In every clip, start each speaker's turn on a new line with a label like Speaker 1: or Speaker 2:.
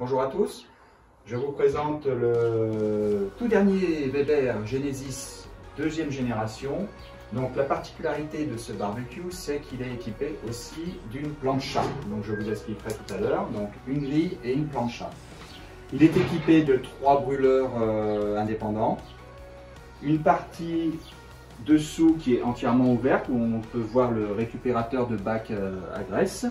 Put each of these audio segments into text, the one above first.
Speaker 1: Bonjour à tous, je vous présente le tout dernier Weber Genesis deuxième génération. Donc la particularité de ce barbecue, c'est qu'il est équipé aussi d'une plancha. Donc je vous expliquerai tout à l'heure. Donc une grille et une plancha. Il est équipé de 3 brûleurs indépendants. Une partie dessous qui est entièrement ouverte où on peut voir le récupérateur de bac à graisse.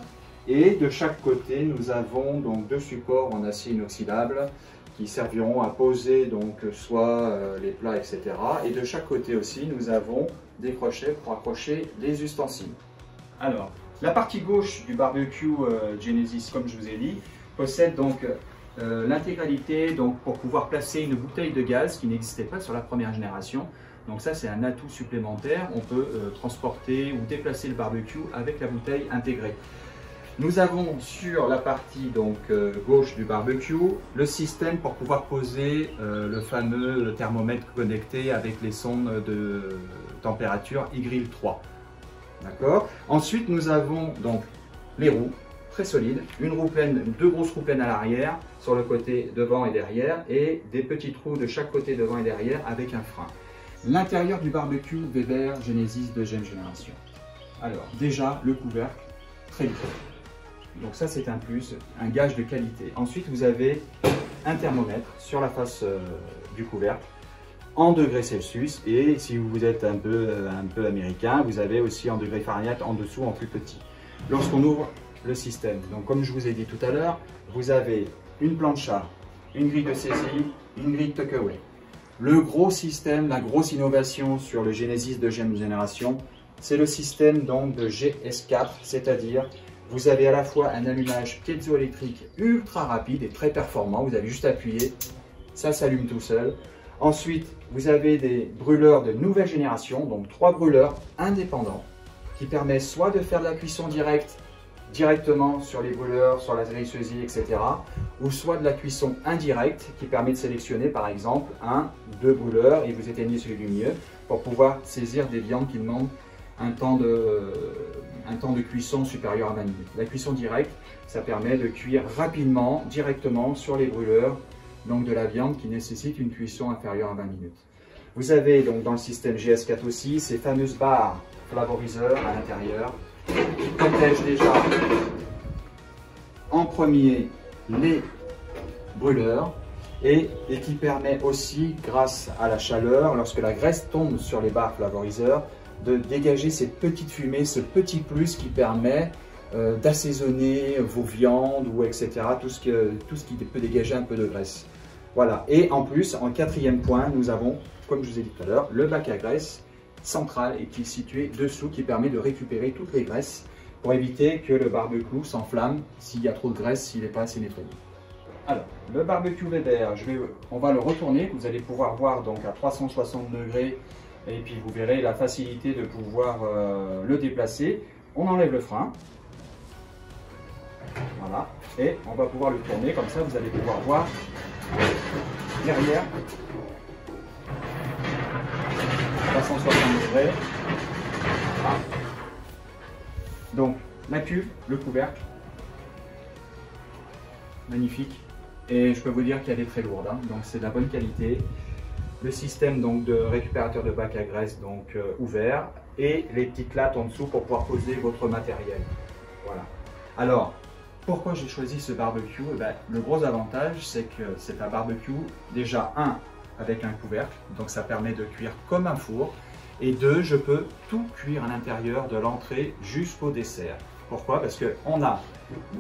Speaker 1: Et de chaque côté, nous avons donc 2 supports en acier inoxydable qui serviront à poser donc soit les plats, etc. Et de chaque côté aussi, nous avons des crochets pour accrocher les ustensiles. Alors, la partie gauche du barbecue Genesis, comme je vous ai dit, possède donc l'intégralité pour pouvoir placer une bouteille de gaz qui n'existait pas sur la première génération. Donc ça, c'est un atout supplémentaire. On peut transporter ou déplacer le barbecue avec la bouteille intégrée. Nous avons sur la partie gauche du barbecue le système pour pouvoir poser le fameux thermomètre connecté avec les sondes de température iGrill 3. D'accord. Ensuite, nous avons donc les roues très solides, une roue pleine, 2 grosses roues pleines à l'arrière, sur le côté devant et derrière, et des petites roues de chaque côté devant et derrière avec un frein. L'intérieur du barbecue Weber Genesis deuxième génération. Alors déjà le couvercle très lourd. Donc ça c'est un plus, un gage de qualité. Ensuite vous avez un thermomètre sur la face du couvercle en degrés Celsius, et si vous êtes un peu américain, vous avez aussi en degrés Fahrenheit en dessous en plus petit. Lorsqu'on ouvre le système, donc comme je vous ai dit tout à l'heure, vous avez une plancha, une grille de saisie, une grille tuck-away. Le gros système, la grosse innovation sur le Genesis deuxième génération, c'est le système donc de GS4, c'est-à-dire vous avez à la fois un allumage piezoélectrique ultra rapide et très performant. Vous avez juste à appuyer, ça s'allume tout seul. Ensuite, vous avez des brûleurs de nouvelle génération, donc 3 brûleurs indépendants qui permettent soit de faire de la cuisson directement sur les brûleurs, sur la grille saisie, etc. ou soit de la cuisson indirecte qui permet de sélectionner par exemple 1, 2 brûleurs et vous éteignez celui du milieu pour pouvoir saisir des viandes qui demandent un temps de cuisson supérieur à 20 minutes. La cuisson directe, ça permet de cuire rapidement, directement sur les brûleurs, donc de la viande qui nécessite une cuisson inférieure à 20 minutes. Vous avez donc dans le système GS4 aussi ces fameuses barres flavoriseurs à l'intérieur qui protègent déjà en premier les brûleurs et qui permet aussi, grâce à la chaleur, lorsque la graisse tombe sur les barres flavoriseurs, de dégager cette petite fumée, ce petit plus qui permet d'assaisonner vos viandes ou etc. Tout ce qui peut dégager un peu de graisse. Voilà. Et en plus, en 4e point, nous avons, comme je vous ai dit tout à l'heure, le bac à graisse central et qui est situé dessous, qui permet de récupérer toutes les graisses pour éviter que le barbecue s'enflamme s'il y a trop de graisse, s'il n'est pas assez nettoyé. Alors, le barbecue Weber, on va le retourner. Vous allez pouvoir voir donc à 360 degrés. Et puis vous verrez la facilité de pouvoir le déplacer. On enlève le frein. Voilà. Et on va pouvoir le tourner. Comme ça, vous allez pouvoir voir derrière 360 degrés. Voilà. Donc la cuve, le couvercle. Magnifique. Et je peux vous dire qu'elle est très lourde. Donc c'est de la bonne qualité. Le système donc de récupérateur de bac à graisse ouvert et les petites lattes en dessous pour pouvoir poser votre matériel. Voilà. Alors, pourquoi j'ai choisi ce barbecue? Le gros avantage, c'est que c'est un barbecue déjà avec un couvercle, donc ça permet de cuire comme un four, et 2, je peux tout cuire à l'intérieur de l'entrée jusqu'au dessert. Pourquoi? Parce qu'on a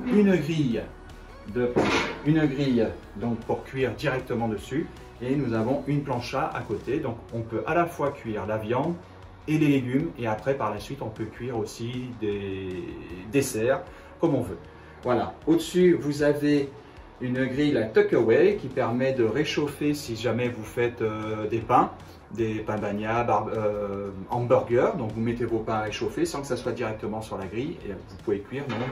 Speaker 1: une grille pour cuire directement dessus. Et nous avons une plancha à côté, donc on peut à la fois cuire la viande et les légumes, et après par la suite on peut cuire aussi des desserts comme on veut. Voilà, au-dessus vous avez une grille à tuck-away qui permet de réchauffer si jamais vous faites des pains bagnats, hamburgers, donc vous mettez vos pains à réchauffer sans que ça soit directement sur la grille, et vous pouvez cuire donc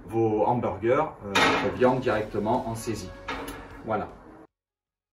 Speaker 1: vos hamburgers, votre viande directement en saisie. Voilà.